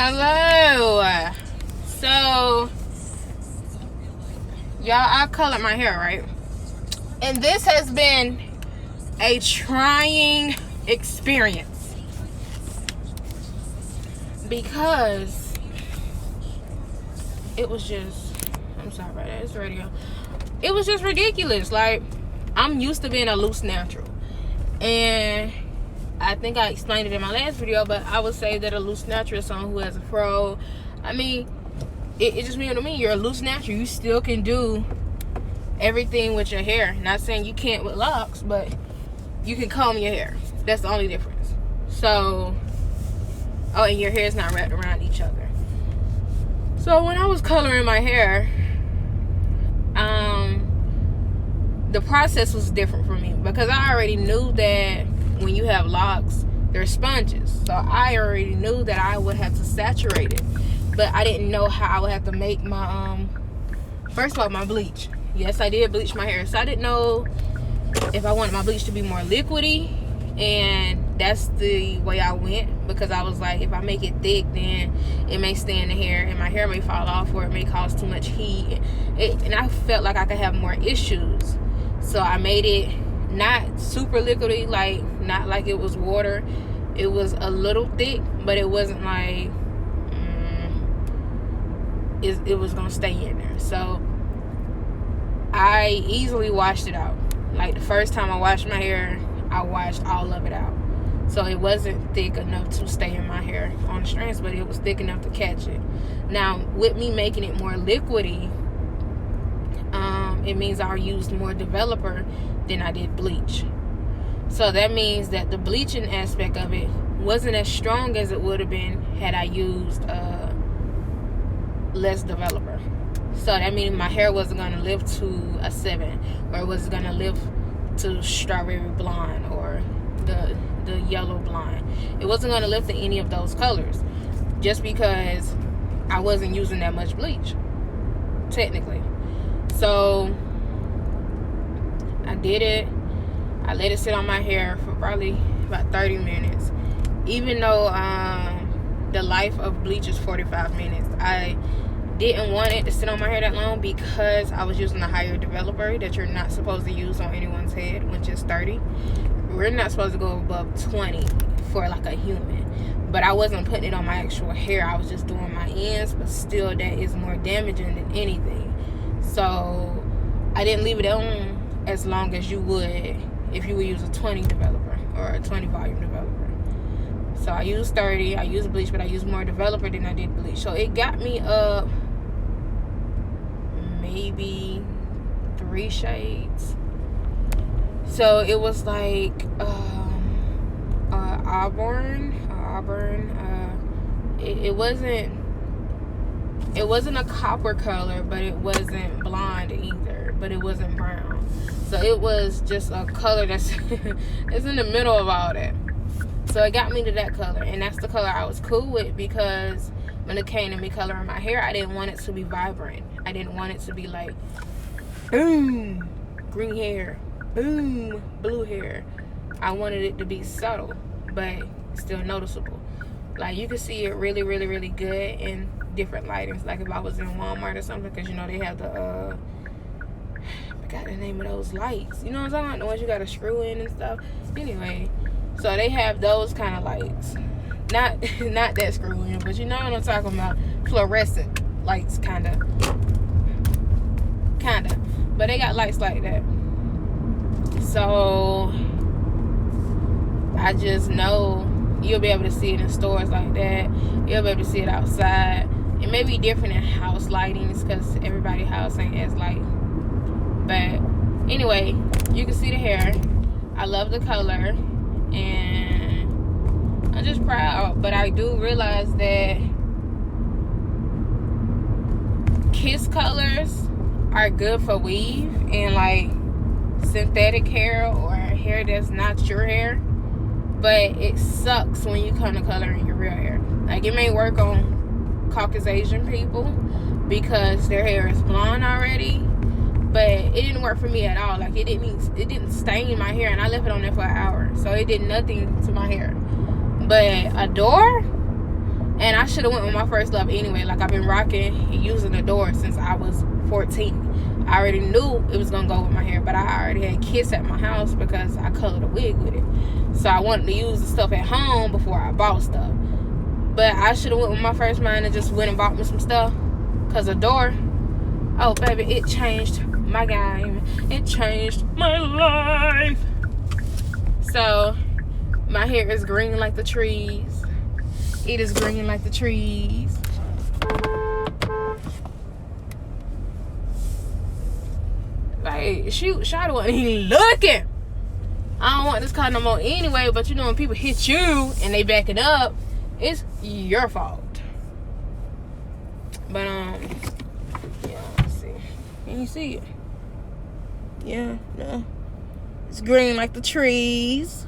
Hello. So, y'all, I colored my hair, right? And this has been a trying experience because it was just, I'm sorry about that, it's radio. It was just ridiculous. Like, I'm used to being a loose natural. And I think I explained it in my last video, but I would say that a loose natural is someone who has a fro. I mean, it just means to me, you're a loose natural. You still can do everything with your hair. Not saying you can't with locks, but you can comb your hair. That's the only difference. So, oh, and your hair is not wrapped around each other. So when I was coloring my hair, the process was different for me because I already knew that when you have locks, they're sponges. So I already knew that I would have to saturate it, but I didn't know how I would have to make my first of all, my bleach. Yes, I did bleach my hair, so I didn't know if I wanted my bleach to be more liquidy, and that's the way I went, because I was like, if I make it thick, then it may stay in the hair and my hair may fall off, or it may cause too much heat, and I felt like I could have more issues. So I made it not super liquidy, like not like it was water. It was a little thick, but it wasn't like it was gonna stay in there. So I easily washed it out. Like the first time I washed my hair, I washed all of it out. So it wasn't thick enough to stay in my hair on the strands, but it was thick enough to catch it. Now with me making it more liquidy, it means I used more developer than I did bleach. So that means that the bleaching aspect of it wasn't as strong as it would have been had I used less developer. So that means my hair wasn't going to live to a 7, or it was going to live to strawberry blonde or the yellow blonde. It wasn't going to live to any of those colors, just because I wasn't using that much bleach, technically. So I did it. I let it sit on my hair for probably about 30 minutes. Even though the life of bleach is 45 minutes, I didn't want it to sit on my hair that long because I was using a higher developer that you're not supposed to use on anyone's head, which is 30. We're not supposed to go above 20 for like a human. But I wasn't putting it on my actual hair. I was just doing my ends, but still that is more damaging than anything. So I didn't leave it on as long as you would if you would use a 20 developer or a 20 volume developer. So I used 30. I used bleach, but I used more developer than I did bleach. So it got me up maybe 3 shades. So it was like auburn. It wasn't a copper color, but it wasn't blonde either, but it wasn't brown. So it was just a color that's it's in the middle of all that. So it got me to that color, and that's the color I was cool with, because when it came to me coloring my hair, I didn't want it to be vibrant. I didn't want it to be like, boom, green hair, boom, blue hair. I wanted it to be subtle, but still noticeable. Like, you could see it really, really, really good in different lightings. Like if I was in Walmart or something, because, you know, they have the, I forgot the name of those lights. You know what I'm talking about? The ones you got to screw in and stuff. Anyway, so they have those kind of lights. Not that screw in, but you know what I'm talking about. Fluorescent lights, kind of. But they got lights like that. So I just know you'll be able to see it in stores like that. You'll be able to see it outside. It may be different in house lightings because everybody's house ain't as light. But anyway, you can see the hair. I love the color, and I'm just proud. But I do realize that kiss colors are good for weave and like synthetic hair or hair that's not your hair, but it sucks when you come to coloring your real hair. Like, it may work on Caucasian people because their hair is blonde already, but it didn't work for me at all. Like, it didn't stain my hair, and I left it on there for an hour, so it did nothing to my hair. But Adore, and I should have went with my first love anyway. Like, I've been rocking and using Adore since I was 14. I already knew it was gonna go with my hair, but I already had Kiss at my house because I colored a wig with it. So I wanted to use the stuff at home before I bought stuff. But I should have went with my first mind and just went and bought me some stuff. Cause Adore, oh baby, it changed my game. It changed my life. So my hair is green like the trees. It is green like the trees. Like, shoot, Shawty wasn't even looking. I don't want this car no more anyway, but you know when people hit you and they backing up, it's your fault. But yeah, let's see. Can you see it? Yeah, no. It's green like the trees.